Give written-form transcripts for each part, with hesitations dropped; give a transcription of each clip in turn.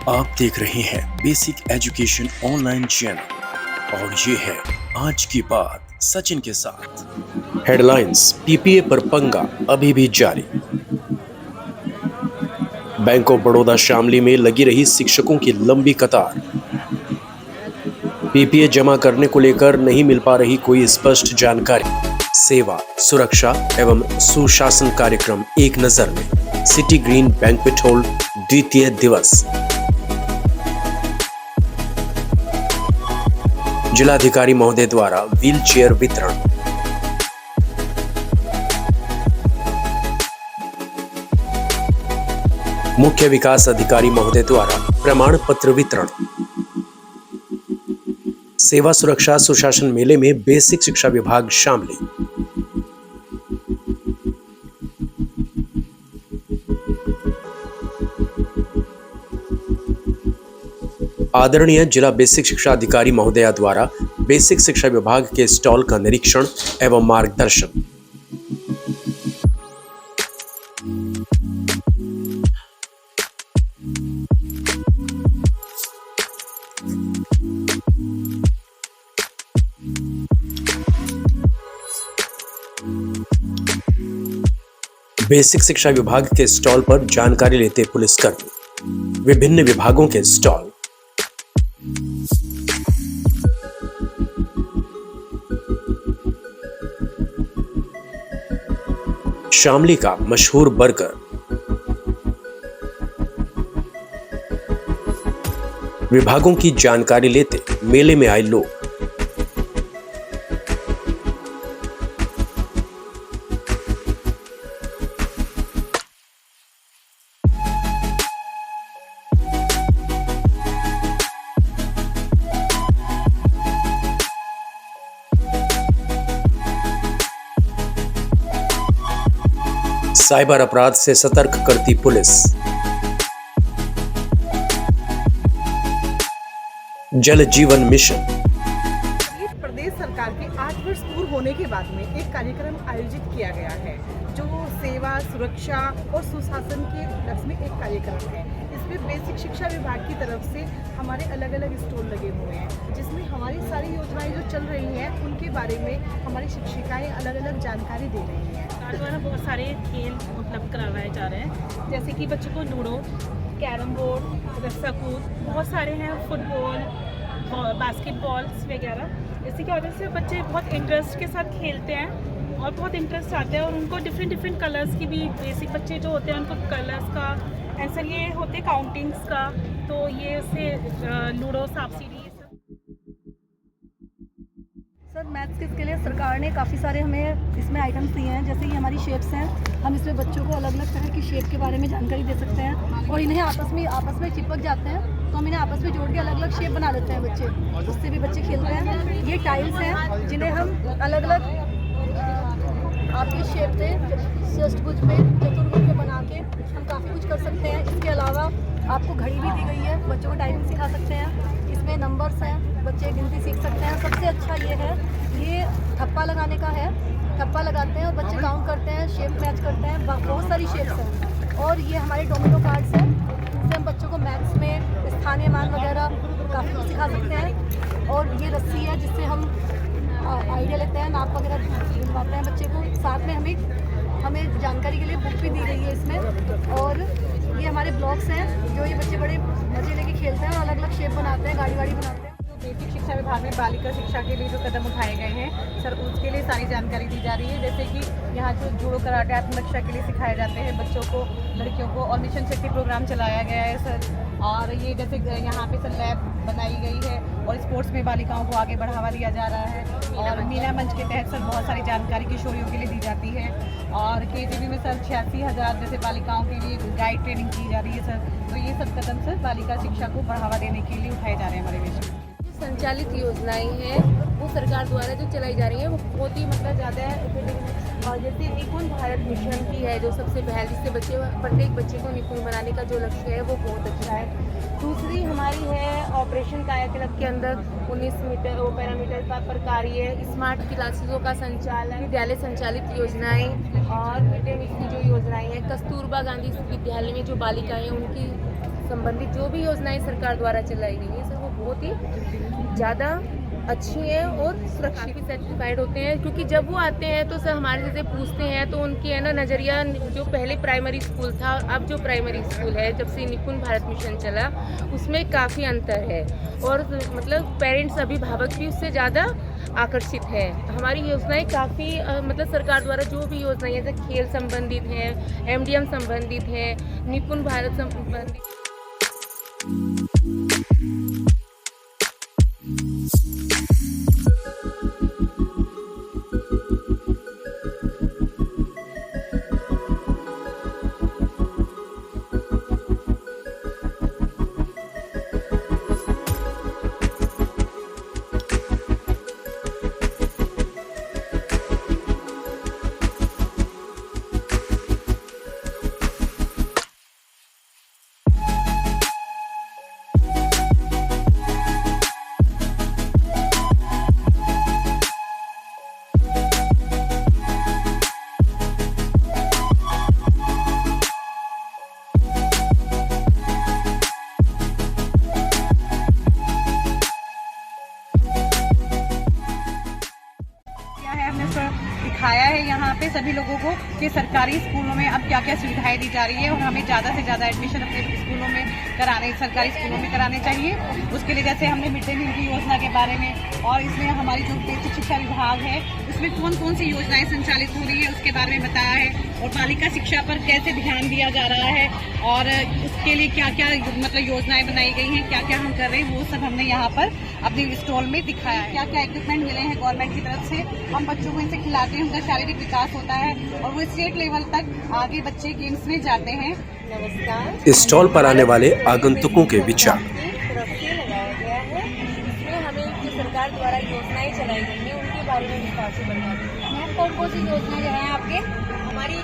आप देख रहे हैं बेसिक एजुकेशन ऑनलाइन चैनल और ये है आज की बात सचिन के साथ। हेडलाइंस, पीपीए पर पंगा अभी भी जारी। बैंक ऑफ बड़ौदा शामली में लगी रही शिक्षकों की लंबी कतार। पीपीए जमा करने को लेकर नहीं मिल पा रही कोई स्पष्ट जानकारी। सेवा, सुरक्षा एवं सुशासन कार्यक्रम एक नजर में। सिटी ग्रीन बैंक्वेट हॉल द्वितीय दिवस। जिलाधिकारी महोदय द्वारा व्हील चेयर वितरण। मुख्य विकास अधिकारी महोदय द्वारा प्रमाण पत्र वितरण। सेवा सुरक्षा सुशासन मेले में बेसिक शिक्षा विभाग शामिल। आदरणीय जिला बेसिक शिक्षा अधिकारी महोदया द्वारा बेसिक शिक्षा विभाग के स्टॉल का निरीक्षण एवं मार्गदर्शन। बेसिक शिक्षा विभाग के स्टॉल पर जानकारी लेते पुलिसकर्मी। विभिन्न विभागों के स्टॉल। शामली का मशहूर बर्गर। विभागों की जानकारी लेते मेले में आए लोग। साइबर अपराध से सतर्क करती पुलिस। जल जीवन मिशन। प्रदेश सरकार के 8 वर्ष पूर्ण होने के बाद में एक कार्यक्रम आयोजित किया गया है जो सेवा, सुरक्षा और सुशासन के उपलक्ष्य में एक कार्यक्रम है। इसमें बेसिक शिक्षा विभाग की तरफ से हमारे अलग अलग स्टॉल लगे हुए हैं जिसमें हमारी सारी योजनाएं जो चल रही हैं उनके बारे में हमारी शिक्षिकाएं अलग अलग जानकारी दे रही हैं। सरकार द्वारा बहुत सारे खेल उपलब्ध करवाए जा रहे हैं, जैसे कि बच्चों को लूडो, कैरम बोर्ड, रस्सा कूद, बहुत सारे हैं, फुटबॉल, बास्केटबॉल्स वगैरह। इससे क्या होता है, इससे बच्चे बहुत इंटरेस्ट के साथ खेलते हैं और बहुत इंटरेस्ट आता है और उनको डिफरेंट कलर्स की भी, बेसिक बच्चे जो होते हैं उनको कलर्स का आंसर ये होते हैं, काउंटिंग्स का, तो ये उससे लूडो, सांप सीढ़ी। सर मैथ्स के लिए सरकार ने काफ़ी सारे हमें इसमें आइटम्स दिए हैं, जैसे कि हमारी शेप्स हैं। हम इसमें बच्चों को अलग अलग तरह की शेप के बारे में जानकारी दे सकते हैं और इन्हें आपस में चिपक जाते हैं तो हम इन्हें आपस में जोड़ के अलग अलग शेप बना लेते हैं बच्चे, उससे भी बच्चे खेलते हैं। ये टाइल्स हैं जिन्हें हम अलग अलग आपके शेप पे, षष्ठभुज पे, चतुर्भुज पे बना के हम काफ़ी कुछ कर सकते हैं। इसके अलावा आपको घड़ी भी दी गई है, बच्चों को टाइमिंग सिखा सकते हैं। इसमें नंबर्स हैं, बच्चे गिनती सीख सकते हैं। सबसे अच्छा ये है, ये ठप्पा लगाने का है। ठप्पा लगाते हैं और बच्चे काउंट करते हैं, शेप मैच करते हैं, बहुत सारी शेप्स हैं। और ये हमारे डोमिनो कार्ड्स हैं, जिससे हम बच्चों को मैथ्स में स्थानीय मान वगैरह काफ़ी कुछ सिखा सकते हैं। और ये रस्सी है जिससे हम आइडिया लेते हैं, नाप वगैरह दिलवाते हैं बच्चे को। साथ में हमें जानकारी के लिए बुक भी दी गई है इसमें। और ये हमारे ब्लॉक्स हैं जो ये बच्चे बड़े मजे लेके खेलते हैं और अलग अलग शेप बनाते हैं, गाड़ी बनाते हैं। बेसिक शिक्षा विभाग में बालिका शिक्षा के लिए जो कदम उठाए गए हैं सर, उसके लिए सारी जानकारी दी जा रही है। जैसे कि यहाँ जो जूडो, कराटे, आत्मरक्षा के लिए सिखाए जाते हैं बच्चों को, लड़कियों को, और मिशन शक्ति प्रोग्राम चलाया गया है सर। और ये जैसे यहाँ पे सर लैब बनाई गई है और स्पोर्ट्स में बालिकाओं को आगे बढ़ावा दिया जा रहा है। और मीना मंच के तहत सर बहुत सारी जानकारी किशोरियों के लिए दी जाती है। और केजीबी में सर 86,000 जैसे बालिकाओं के लिए गाइड ट्रेनिंग की जा रही है सर। तो ये सब कदम सर बालिका शिक्षा को बढ़ावा देने के लिए उठाए जा रहे हैं हमारे देश में। संचालित योजनाएं हैं वो सरकार द्वारा जो चलाई जा रही है वो बहुत ही ज़्यादा है। और जैसे निपुण भारत मिशन की है जो सबसे पहले, जिससे प्रत्येक बच्चे को निपुण बनाने का जो लक्ष्य है वो बहुत अच्छा है। दूसरी हमारी है ऑपरेशन कायाकल्प के अंदर 19 मीटर पैरामीटर का प्रकार्य, स्मार्ट क्लासेसों का संचालन, विद्यालय संचालित योजनाएं और मिड डे मील की जो योजनाएं हैं, कस्तूरबा गांधी विद्यालय में जो बालिकाएं उनकी संबंधित जो भी योजनाएं सरकार द्वारा चलाई गई हैं सर वो बहुत ही ज़्यादा अच्छी हैं और सुरक्षित भी सर्टिफाइड होते हैं, क्योंकि जब वो आते हैं तो सर हमारे जैसे पूछते हैं तो उनकी है ना नज़रिया, जो पहले प्राइमरी स्कूल था अब जो प्राइमरी स्कूल है जब से निपुण भारत मिशन चला उसमें काफ़ी अंतर है और मतलब पेरेंट्स अभिभावक भी उससे ज़्यादा आकर्षित है। हमारी योजनाएं काफ़ी मतलब सरकार द्वारा जो भी योजनाएं जैसे खेल संबंधित हैं, MDM संबंधित हैं, निपुण भारत संबंधित। दिखाया है यहाँ पे सभी लोगों को कि सरकारी स्कूलों में अब क्या क्या सुविधाएं दी जा रही है और हमें ज़्यादा से ज़्यादा एडमिशन अपने स्कूलों में कराने, सरकारी स्कूलों में कराने चाहिए। उसके लिए जैसे हमने मिड डे मील की योजना के बारे में और इसमें हमारी जो बेसिक शिक्षा विभाग है उसमें कौन कौन सी योजनाएं संचालित हो रही है उसके बारे में बताया है और बालिका शिक्षा पर कैसे ध्यान दिया जा रहा है और उसके लिए क्या क्या मतलब योजनाएं बनाई गई हैं, क्या क्या हम कर रहे हैं, वो सब हमने यहाँ पर अपने स्टॉल में दिखाया है। क्या क्या इक्विपमेंट मिले हैं गवर्नमेंट की तरफ से, हम बच्चों को इनसे खिलाते हैं, उनका शारीरिक विकास होता है और वो स्टेट लेवल तक आगे बच्चे गेम्स में जाते हैं। नमस्कार। स्टॉल पर आने वाले आगंतुकों के विचार। तरफ से लगाया गया है, इसमें हमें जो सरकार द्वारा योजनाएं चलाई गई हैं उनके बारे में विस्तार से बताया गया है। कौन कौन सी योजनाएं जो हैं आपके? हमारी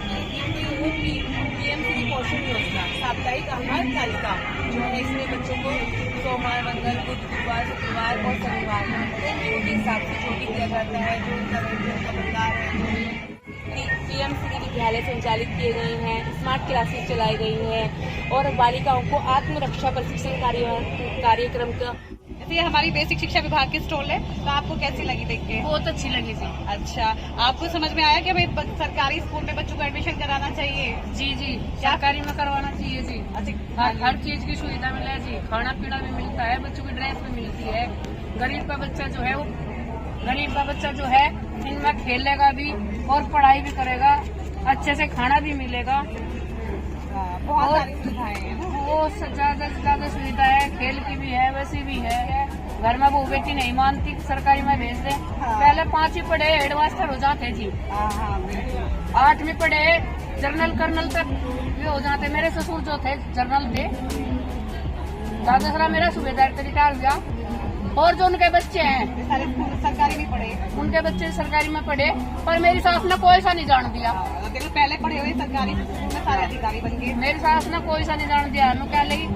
PM श्री पोषण योजना, साप्ताहिक आहार तालिका जो है इसमें बच्चों को सोमवार, मंगल, बुध, गुरुवार, शुक्रवार और शनिवार के हिसाब से जो भी दिया जाता है, जो उनका प्रकार है। PM श्री विद्यालय संचालित किए गए हैं, स्मार्ट क्लासेस चलाई गई हैं और बालिकाओं को आत्मरक्षा प्रशिक्षण कार्यक्रम का। ये हमारी बेसिक शिक्षा विभाग की स्टॉल है, तो आपको कैसी लगी देख के? बहुत अच्छी लगी जी। अच्छा, आपको समझ में आया कि हमें सरकारी स्कूल में बच्चों को एडमिशन कराना चाहिए? जी जी, सरकारी में करवाना चाहिए जी। अच्छा, हर चीज की सुविधा मिले जी, खाना पीना भी मिलता है, बच्चों की ड्रेस भी मिलती है। गरीब का बच्चा जो है इनमें खेलेगा भी और पढ़ाई भी करेगा, अच्छे से खाना भी मिलेगा। बहुत सारी सुविधाएं हैं। वो ज्यादा से ज्यादा सुविधा है, खेल की भी है, वैसी भी है। घर में वो बेटी नहीं मानती सरकारी में भेज दे। पहले 5वीं पढ़े हेडमास्टर हो जाते जी, 8वीं पढ़े जनरल कर्नल तक भी हो जाते। मेरे ससुर जो थे जनरल थे, दादा मेरा सूबेदार रिटायर हुआ और जो उनके बच्चे हैं सरकारी में पढ़े, उनके बच्चे सरकारी में पढ़े, पर मेरी सास ने कोई सा नहीं जान दिया। देखो पहले पढ़े हुए सरकारी स्कूल में सारे अधिकारी बन गए। मेरी सास ने कोई सा नहीं जान दिया। नु क्या लगी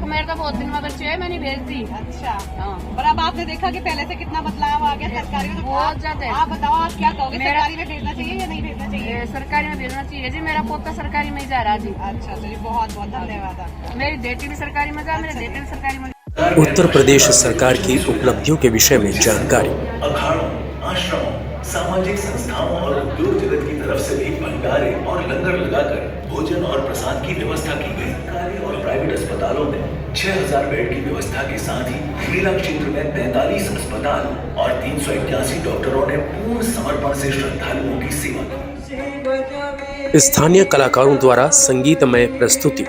मेरे तो बहुत दिन में बच्चे है, मैं नहीं भेजती। अच्छा, हाँ। और अब आपने देखा कि पहले से कितना बदलाव आ गया सरकारी में? बहुत ज्यादा। आप बताओ, आप क्या कहोगे, सरकारी में भेजना चाहिए या नहीं भेजना चाहिए? सरकारी में भेजना चाहिए जी, मेरा पोता सरकारी में ही जा रहा जी। अच्छा चलिए, बहुत बहुत धन्यवाद। मेरी बेटी भी सरकारी में जा, मेरे बेटे भी सरकारी में। उत्तर प्रदेश सरकार की उपलब्धियों के विषय में जानकारी। अखाड़ों, आश्रमों, सामाजिक संस्थाओं और उद्योग जगत की तरफ से भी भंडारे और लंगर लगाकर भोजन और प्रसाद की व्यवस्था की गई। सरकारी और प्राइवेट अस्पतालों में 6000 बेड की व्यवस्था के साथ ही मेला क्षेत्र में 45 अस्पताल और 381 डॉक्टरों ने पूर्ण समर्पण से श्रद्धालुओं की सेवा की। स्थानीय कलाकारों द्वारा संगीतमय प्रस्तुति।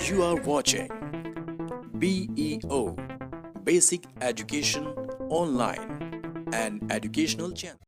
You are watching BEO, Basic Education Online, an educational channel.